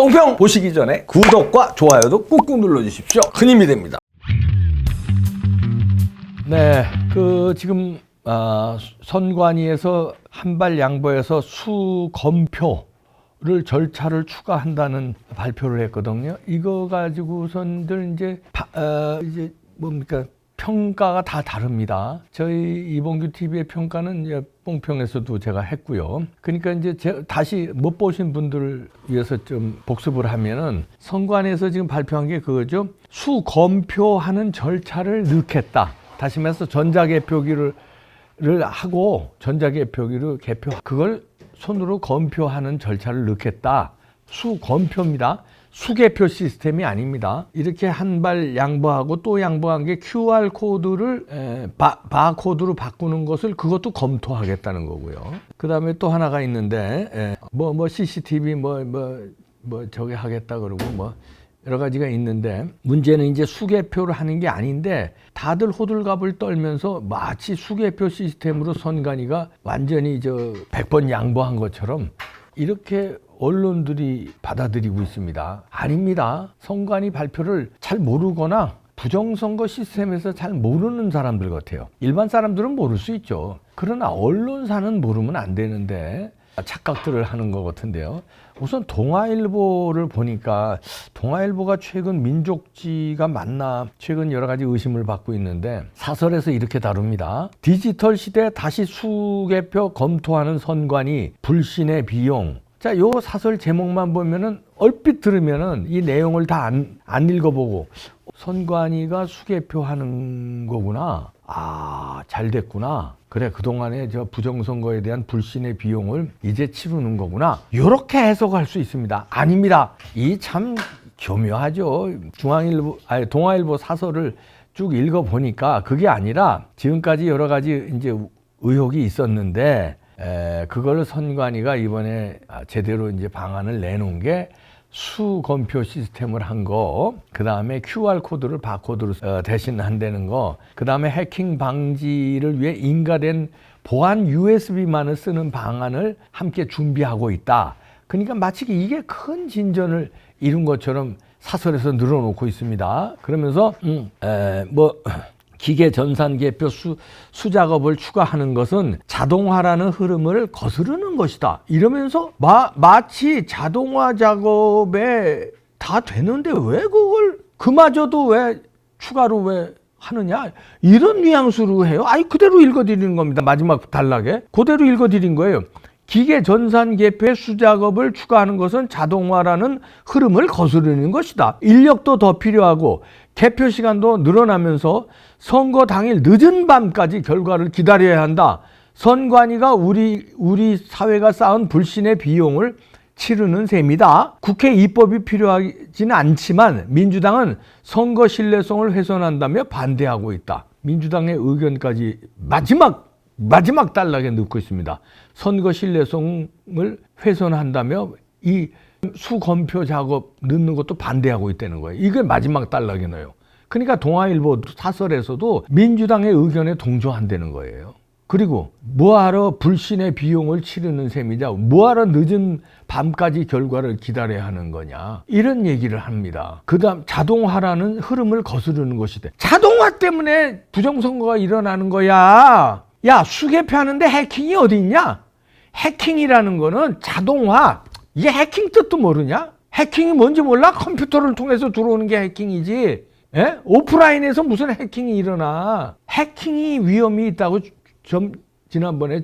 뽕평 보시기 전에 구독과 좋아요도 꾹꾹 눌러주십시오. 큰 힘이 됩니다. 네, 지금 선관위에서 한발 양보해서 수검표를 절차를 추가한다는 발표를 했거든요. 이거 가지고선들 이제 뭡니까? 평가가 다 다릅니다. 저희 이봉규 TV의 평가는 이제 뽕평에서도 제가 했고요. 그러니까 이제 다시 못 보신 분들을 위해서 좀 복습을 하면은 선관위에서 지금 발표한 게 그거죠. 수검표하는 절차를 넣겠다. 다시 말해서 전자개표기를 하고 전자개표기로 그걸 손으로 검표하는 절차를 넣겠다. 수검표입니다. 수개표 시스템이 아닙니다. 이렇게 한 발 양보하고 또 양보한 게 QR 코드를 바코드로 바꾸는 것을 그것도 검토하겠다는 거고요. 그 다음에 또 하나가 있는데 CCTV 저기 하겠다 그러고 여러 가지가 있는데 문제는 이제 수개표를 하는 게 아닌데 다들 호들갑을 떨면서 마치 수개표 시스템으로 선관위가 완전히 100번 양보한 것처럼 이렇게 언론들이 받아들이고 있습니다. 아닙니다. 선관위 발표를 잘 모르거나 부정선거 시스템에서 잘 모르는 사람들 같아요. 일반 사람들은 모를 수 있죠. 그러나 언론사는 모르면 안 되는데 착각들을 하는 것 같은데요. 우선 동아일보를 보니까 동아일보가 최근 민족지가 맞나 최근 여러 가지 의심을 받고 있는데 사설에서 이렇게 다룹니다. 디지털 시대 다시 수개표 검토하는 선관위 불신의 비용. 자, 요 사설 제목만 보면은 얼핏 들으면은 이 내용을 다 안 읽어보고 선관위가 수개표 하는 거구나. 아, 잘 됐구나. 그래, 그동안에 부정선거에 대한 불신의 비용을 이제 치르는 거구나. 요렇게 해석할 수 있습니다. 아닙니다. 이 참 교묘하죠. 동아일보 사설을 쭉 읽어보니까 그게 아니라 지금까지 여러 가지 이제 의혹이 있었는데 그걸 선관위가 이번에 제대로 이제 방안을 내놓은 게 수검표 시스템을 한 거, 그 다음에 QR 코드를 바코드로 대신 한다는 거, 그 다음에 해킹 방지를 위해 인가된 보안 USB만을 쓰는 방안을 함께 준비하고 있다. 그러니까 마치 이게 큰 진전을 이룬 것처럼 사설에서 늘어놓고 있습니다. 그러면서 기계 전산개표 수작업을 추가하는 것은 자동화라는 흐름을 거스르는 것이다. 이러면서 마치 자동화 작업에 다 되는데 왜 그걸 그마저도 왜 추가로 왜 하느냐? 이런 뉘앙스로 해요. 그대로 읽어드리는 겁니다. 마지막 단락에. 그대로 읽어드린 거예요. 기계 전산 개표의 수작업을 추가하는 것은 자동화라는 흐름을 거스르는 것이다. 인력도 더 필요하고 개표 시간도 늘어나면서 선거 당일 늦은 밤까지 결과를 기다려야 한다. 선관위가 우리 사회가 쌓은 불신의 비용을 치르는 셈이다. 국회 입법이 필요하지는 않지만 민주당은 선거 신뢰성을 훼손한다며 반대하고 있다. 민주당의 의견까지 마지막 단락에 넣고 있습니다. 선거 신뢰성을 훼손한다며 이 수검표 작업 넣는 것도 반대하고 있다는 거예요. 이게 마지막 단락에 넣어요. 그러니까 동아일보 사설에서도 민주당의 의견에 동조한다는 거예요. 그리고 뭐하러 불신의 비용을 치르는 셈이냐, 뭐하러 늦은 밤까지 결과를 기다려야 하는 거냐, 이런 얘기를 합니다. 그 다음 자동화라는 흐름을 거스르는 것이다. 자동화 때문에 부정선거가 일어나는 거야. 야, 수개표하는데 해킹이 어디 있냐? 해킹이라는 거는 자동화. 이게 해킹 뜻도 모르냐? 해킹이 뭔지 몰라? 컴퓨터를 통해서 들어오는 게 해킹이지. 예? 오프라인에서 무슨 해킹이 일어나? 해킹이 위험이 있다고 지난번에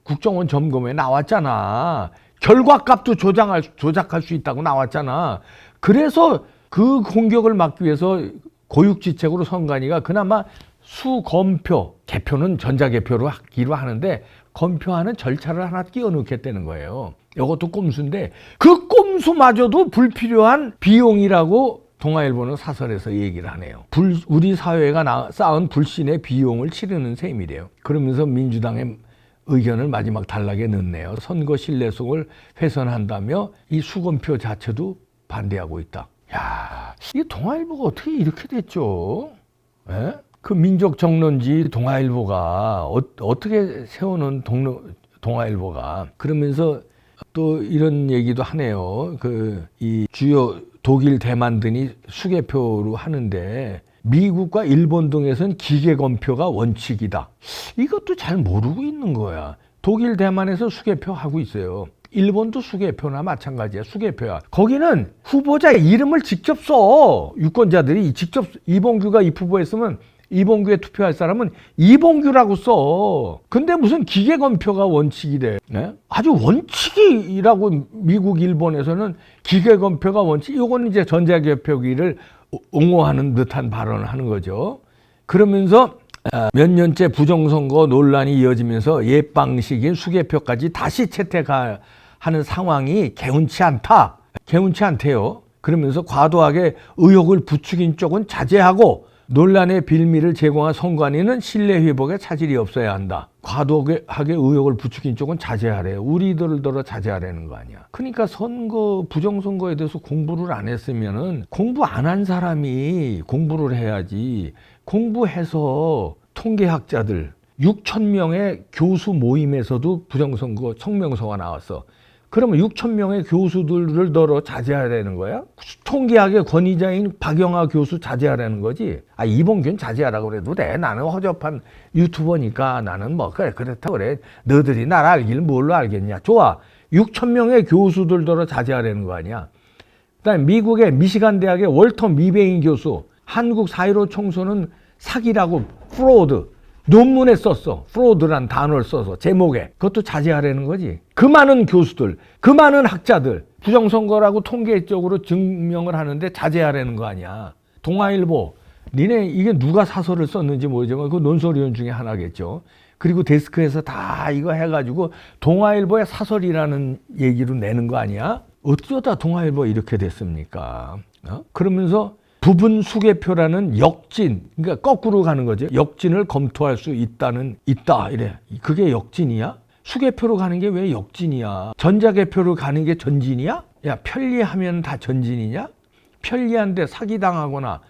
국정원 점검에 나왔잖아. 결과값도 조작할 수 있다고 나왔잖아. 그래서 그 공격을 막기 위해서 고육지책으로 선관위가 그나마 수검표, 개표는 전자개표로 하기로 하는데 검표하는 절차를 하나 끼워 넣겠다는 거예요. 이것도 꼼수인데 그 꼼수마저도 불필요한 비용이라고 동아일보는 사설에서 얘기를 하네요. 우리 사회가 쌓은 불신의 비용을 치르는 셈이래요. 그러면서 민주당의 의견을 마지막 단락에 넣네요. 선거 신뢰성을 훼손한다며 이 수검표 자체도 반대하고 있다. 야, 이 동아일보가 어떻게 이렇게 됐죠? 에? 그 민족 정론지 동아일보가 어떻게 세우는 동아일보가 그러면서 또 이런 얘기도 하네요. 이 주요 독일, 대만 등이 수개표로 하는데 미국과 일본 등에서는 기계검표가 원칙이다. 이것도 잘 모르고 있는 거야. 독일, 대만에서 수개표 하고 있어요. 일본도 수개표나 마찬가지야. 수개표야. 거기는 후보자 이름을 직접 써. 유권자들이 직접 이봉규가 입후보했으면 이봉규에 투표할 사람은 이봉규라고 써. 근데 무슨 기계검표가 원칙이래. 네? 아주 원칙이라고 미국, 일본에서는 기계검표가 원칙. 이거는 이제 전자개표기를 옹호하는 듯한 발언을 하는 거죠. 그러면서 몇 년째 부정선거 논란이 이어지면서 옛 방식인 수개표까지 다시 채택하는 상황이 개운치 않다. 개운치 않대요. 그러면서 과도하게 의혹을 부추긴 쪽은 자제하고 논란의 빌미를 제공한 선관위는 신뢰 회복에 차질이 없어야 한다. 과도하게 의혹을 부추긴 쪽은 자제하래요. 우리들더러 자제하라는 거 아니야. 그러니까 부정선거에 대해서 공부를 안 했으면은 공부 안 한 사람이 공부를 해야지. 공부해서 통계학자들 6,000명의 교수 모임에서도 부정선거 성명서가 나왔어. 그러면 6,000명의 교수들을 더러 자제하라는 거야? 통계학의 권위자인 박영하 교수 자제하라는 거지. 이봉규는 자제하라고 그래도 돼. 나는 허접한 유튜버니까 나는 뭐 그렇다 그래. 너희들이 나를 알길 뭘로 알겠냐. 좋아. 6,000명의 교수들더러 자제하라는 거 아니야. 그다음에 미국의 미시간 대학의 월터 미베인 교수, 한국 4.15 총선은 사기라고 프로드 논문에 썼어. 프로드란 단어를 써서 제목에. 그것도 자제하라는 거지. 그 많은 교수들, 그 많은 학자들 부정선거라고 통계적으로 증명을 하는데 자제하라는 거 아니야. 동아일보, 니네 이게 누가 사설을 썼는지 모르지만 그 논설위원 중에 하나겠죠. 그리고 데스크에서 다 이거 해가지고 동아일보의 사설이라는 얘기로 내는 거 아니야? 어쩌다 동아일보 이렇게 됐습니까? 그러면서 부분 수개표라는 역진, 그러니까 거꾸로 가는 거죠. 역진을 검토할 수 있다 이래. 그게 역진이야? 수개표로 가는 게 왜 역진이야? 전자개표로 가는 게 전진이야? 야, 편리하면 다 전진이냐? 편리한데 사기당하거나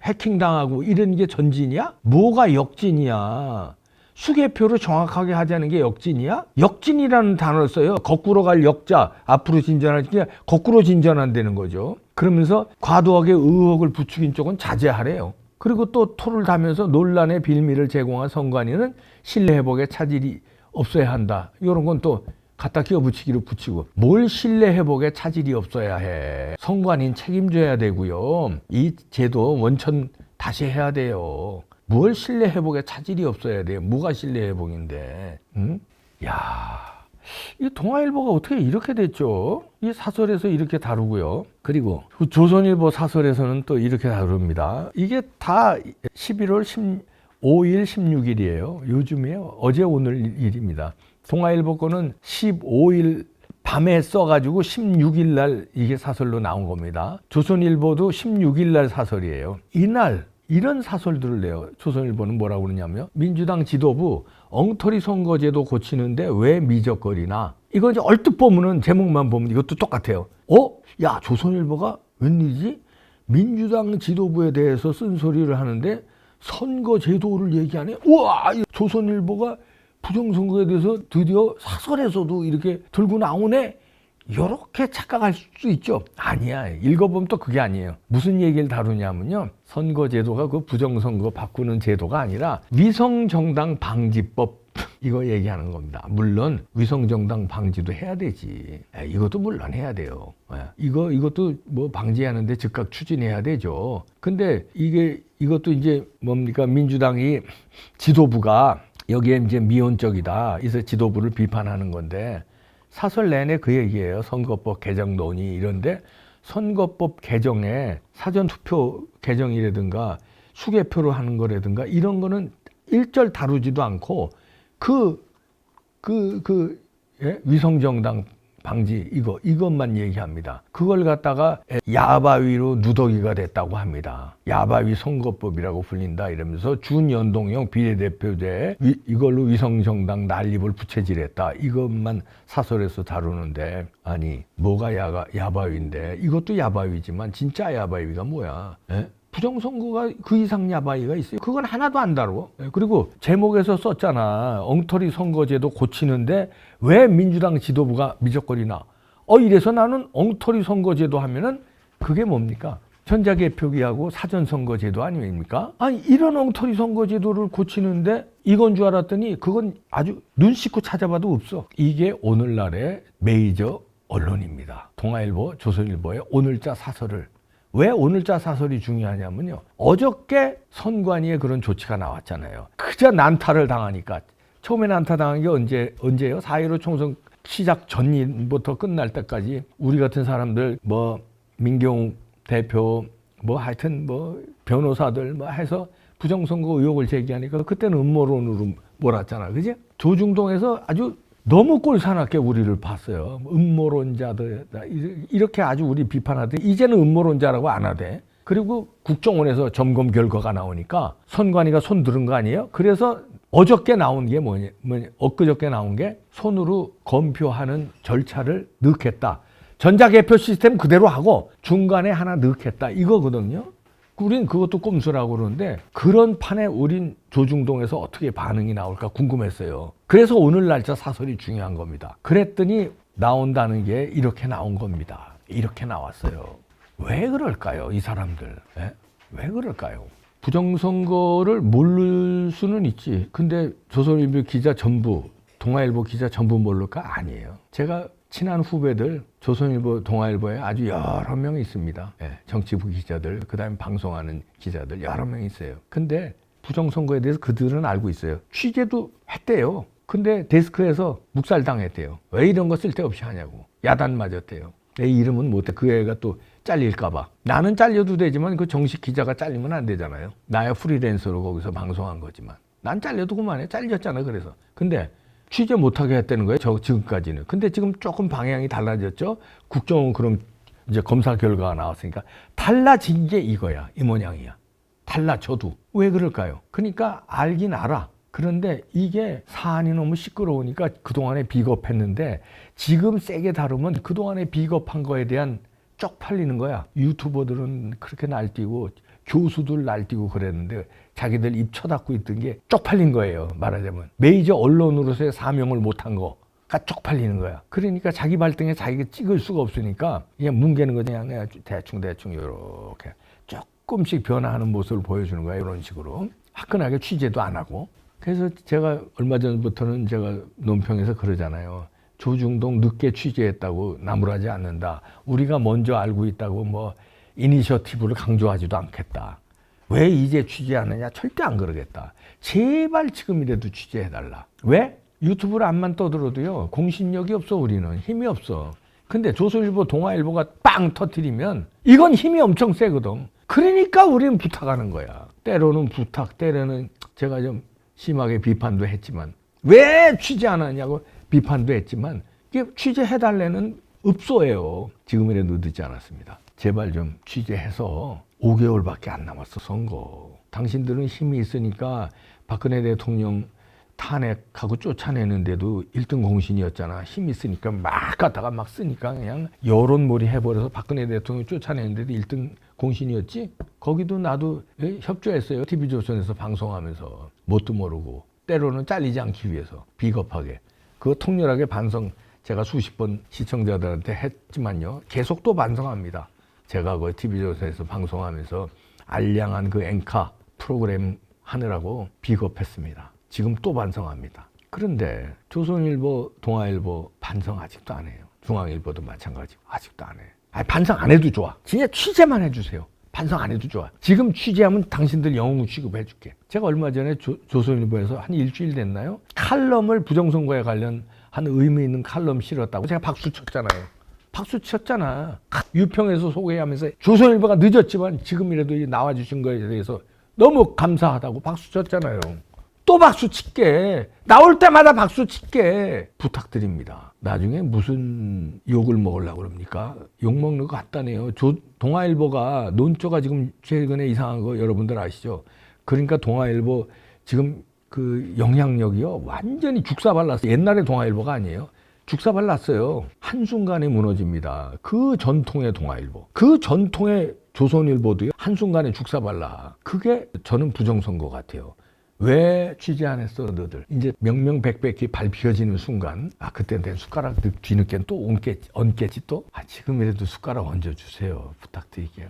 해킹당하고 이런 게 전진이야? 뭐가 역진이야? 수개표로 정확하게 하자는 게 역진이야? 역진이라는 단어를 써요. 거꾸로 갈 역자, 앞으로 진전하니까 거꾸로 진전한다는 거죠. 그러면서 과도하게 의혹을 부추긴 쪽은 자제하래요. 그리고 또 토를 다면서 논란의 빌미를 제공한 선관위는 신뢰 회복에 차질이 없어야 한다. 이런 건 또 갖다 끼워붙이기로 붙이고, 뭘 신뢰 회복에 차질이 없어야 해. 선관위는 책임져야 되고요. 이 제도 원천 다시 해야 돼요. 뭘 신뢰 회복에 차질이 없어야 돼요. 뭐가 신뢰 회복인데. 응? 야, 이 동아일보가 어떻게 이렇게 됐죠? 이 사설에서 이렇게 다루고요. 그리고 조선일보 사설에서는 또 이렇게 다룹니다. 이게 다 11월 15일, 16일이에요. 요즘이에요. 어제 오늘 일입니다. 동아일보 거는 15일 밤에 써가지고 16일 날 이게 사설로 나온 겁니다. 조선일보도 16일 날 사설이에요. 이날 이런 사설들을 내요. 조선일보는 뭐라고 그러냐면, 민주당 지도부 엉터리 선거제도 고치는데 왜 미적거리나. 이거 이제 얼뜻 보면은 제목만 보면 이것도 똑같아요. 야, 조선일보가 웬일이지? 민주당 지도부에 대해서 쓴소리를 하는데 선거제도를 얘기하네. 우와, 조선일보가 부정선거에 대해서 드디어 사설에서도 이렇게 들고 나오네. 이렇게 착각할 수 있죠. 아니야. 읽어보면 또 그게 아니에요. 무슨 얘기를 다루냐면요, 선거제도가 그 부정선거 바꾸는 제도가 아니라 위성정당 방지법, 이거 얘기하는 겁니다. 물론 위성정당 방지도 해야 되지. 이것도 물론 해야 돼요. 이것도 뭐 방지하는데 즉각 추진해야 되죠. 근데 이것도 이제 뭡니까, 민주당이 지도부가 여기에 이제 미온적이다, 그래서 지도부를 비판하는 건데, 사설 내내 그 얘기예요. 선거법 개정 논의 이런데, 선거법 개정에 사전투표 개정이라든가 수개표로 하는 거라든가 이런 거는 일절 다루지도 않고 위성정당 방지 이것만 얘기합니다. 그걸 갖다가 야바위로 누더기가 됐다고 합니다. 야바위 선거법이라고 불린다 이러면서 준연동형 비례대표제 이걸로 위성정당 난립을 부채질했다. 이것만 사설에서 다루는데, 아니 뭐가 야바위인데, 이것도 야바위지만 진짜 야바위가 뭐야? 부정선거가 그 이상 야바이가 있어요? 그건 하나도 안 다뤄. 그리고 제목에서 썼잖아. 엉터리 선거제도 고치는데 왜 민주당 지도부가 미적거리나. 이래서 나는 엉터리 선거제도 하면은 그게 뭡니까? 전자개표기하고 사전선거제도 아닙니까? 아니 이런 엉터리 선거제도를 고치는데 이건 줄 알았더니 그건 아주 눈 씻고 찾아봐도 없어. 이게 오늘날의 메이저 언론입니다. 동아일보, 조선일보의 오늘자 사설을. 왜 오늘자 사설이 중요하냐면요. 어저께 선관위에 그런 조치가 나왔잖아요. 그저 난타를 당하니까. 처음에 난타 당한 게 언제예요? 4.15 총선 시작 전부터 끝날 때까지 우리 같은 사람들 민경욱 대표 하여튼 변호사들 해서 부정선거 의혹을 제기하니까 그때는 음모론으로 몰았잖아. 그지? 조중동에서 아주 너무 꼴사납게 우리를 봤어요. 음모론자들 이렇게 아주 우리 비판하더니 이제는 음모론자라고 안 하대. 그리고 국정원에서 점검 결과가 나오니까 선관위가 손 들은 거 아니에요? 그래서 어저께 나온 게 엊그저께 나온 게 손으로 검표하는 절차를 넣겠다. 전자개표 시스템 그대로 하고 중간에 하나 넣겠다. 이거거든요. 우린 그것도 꼼수라고 그러는데 그런 판에 우린 조중동에서 어떻게 반응이 나올까 궁금했어요. 그래서 오늘 날짜 사설이 중요한 겁니다. 그랬더니 나온다는 게 이렇게 나온 겁니다. 이렇게 나왔어요. 왜 그럴까요? 이 사람들. 왜 그럴까요? 부정선거를 모를 수는 있지. 근데 조선일보 기자 전부, 동아일보 기자 전부 모를까? 아니에요. 제가 친한 후배들 조선일보, 동아일보에 아주 여러 명 있습니다. 정치부 기자들, 그다음에 방송하는 기자들 여러 명 있어요. 근데 부정선거에 대해서 그들은 알고 있어요. 취재도 했대요. 근데 데스크에서 묵살당했대요. 왜 이런 거 쓸데없이 하냐고. 야단 맞았대요. 내 이름은 못해. 그 애가 또 잘릴까 봐. 나는 잘려도 되지만 그 정식 기자가 잘리면 안 되잖아요. 나야 프리랜서로 거기서 방송한 거지만. 난 잘려도 그만해. 잘렸잖아. 그래서. 근데 취재 못하게 했다는 거예요. 지금까지는. 근데 지금 조금 방향이 달라졌죠. 국정원 그럼 이제 검사 결과가 나왔으니까 달라진 게 이거야. 이 모양이야. 달라져도. 왜 그럴까요? 그러니까 알긴 알아. 그런데 이게 사안이 너무 시끄러우니까 그동안에 비겁했는데 지금 세게 다루면 그동안에 비겁한 거에 대한 쪽팔리는 거야. 유튜버들은 그렇게 날뛰고 교수들 날뛰고 그랬는데 자기들 입 쳐닫고 있던 게 쪽팔린 거예요. 말하자면 메이저 언론으로서의 사명을 못한 거가 쪽팔리는 거야. 그러니까 자기 발등에 자기가 찍을 수가 없으니까 그냥 뭉개는 거 그냥 대충 이렇게 조금씩 변화하는 모습을 보여주는 거야. 이런 식으로 화끈하게 취재도 안 하고. 그래서 제가 얼마 전부터는 제가 논평에서 그러잖아요. 조중동 늦게 취재했다고 나무라지 않는다. 우리가 먼저 알고 있다고 이니셔티브를 강조하지도 않겠다. 왜 이제 취재하느냐? 절대 안 그러겠다. 제발 지금이라도 취재해달라. 왜? 유튜브를 앞만 떠들어도요. 공신력이 없어. 우리는 힘이 없어. 근데 조선일보, 동아일보가 빵 터뜨리면 이건 힘이 엄청 세거든. 그러니까 우리는 부탁하는 거야. 때로는 부탁, 때로는 제가 좀 심하게 비판도 했지만 왜 취재 안 하냐고 비판도 했지만 이게 취재해달라는 읍소예요. 지금이라도 늦지 않았습니다. 제발 좀 취재해서 5개월밖에 안 남았어, 선거. 당신들은 힘이 있으니까 박근혜 대통령 탄핵하고 쫓아내는데도 1등 공신이었잖아. 힘이 있으니까 막 갖다가 막 쓰니까 그냥 여론몰이 해버려서 박근혜 대통령 쫓아내는데도 1등 공신이었지? 거기도 나도 협조했어요. TV조선에서 방송하면서 뭣도 모르고 때로는 잘리지 않기 위해서 비겁하게. 그거 통렬하게 반성 제가 수십 번 시청자들한테 했지만요. 계속 또 반성합니다. 제가 그 TV조선에서 방송하면서 알량한 그 앵카 프로그램 하느라고 비겁했습니다. 지금 또 반성합니다. 그런데 조선일보, 동아일보 반성 아직도 안 해요. 중앙일보도 마찬가지고 아직도 안 해요. 반성 안 해도 좋아. 진짜 취재만 해주세요. 반성 안 해도 좋아. 지금 취재하면 당신들 영웅 취급해줄게. 제가 얼마 전에 조선일보에서 한 일주일 됐나요? 칼럼을 부정선거에 관련한 의미 있는 칼럼 실었다고 제가 박수 쳤잖아요. 박수 쳤잖아. 유평에서 소개하면서 조선일보가 늦었지만 지금이라도 나와주신 거에 대해서 너무 감사하다고 박수 쳤잖아요. 또 박수 칠게. 나올 때마다 박수 칠게. 부탁드립니다. 나중에 무슨 욕을 먹으려고 그럽니까? 욕 먹는 거 같다네요. 동아일보가 논조가 지금 최근에 이상한 거 여러분들 아시죠? 그러니까 동아일보 지금 그 영향력이요. 완전히 죽사발랐어. 옛날에 동아일보가 아니에요. 죽사발 났어요. 한순간에 무너집니다. 그 전통의 동아일보, 그 전통의 조선일보도요, 한순간에 죽사발 나. 그게 저는 부정선거 같아요. 왜 취재 안 했어 너들? 이제 명명백백히 밟혀지는 순간, 그때 내 숟가락 뒤늦게 또 얹겠지 또? 지금이라도 숟가락 얹어주세요. 부탁드릴게요.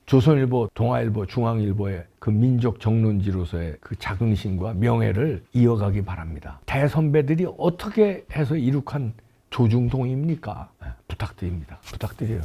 조선일보, 동아일보, 중앙일보의 그 민족 정론지로서의 그 자긍심과 명예를 이어가기 바랍니다. 대선배들이 어떻게 해서 이룩한 조중동입니까? 부탁드립니다. 부탁드려요.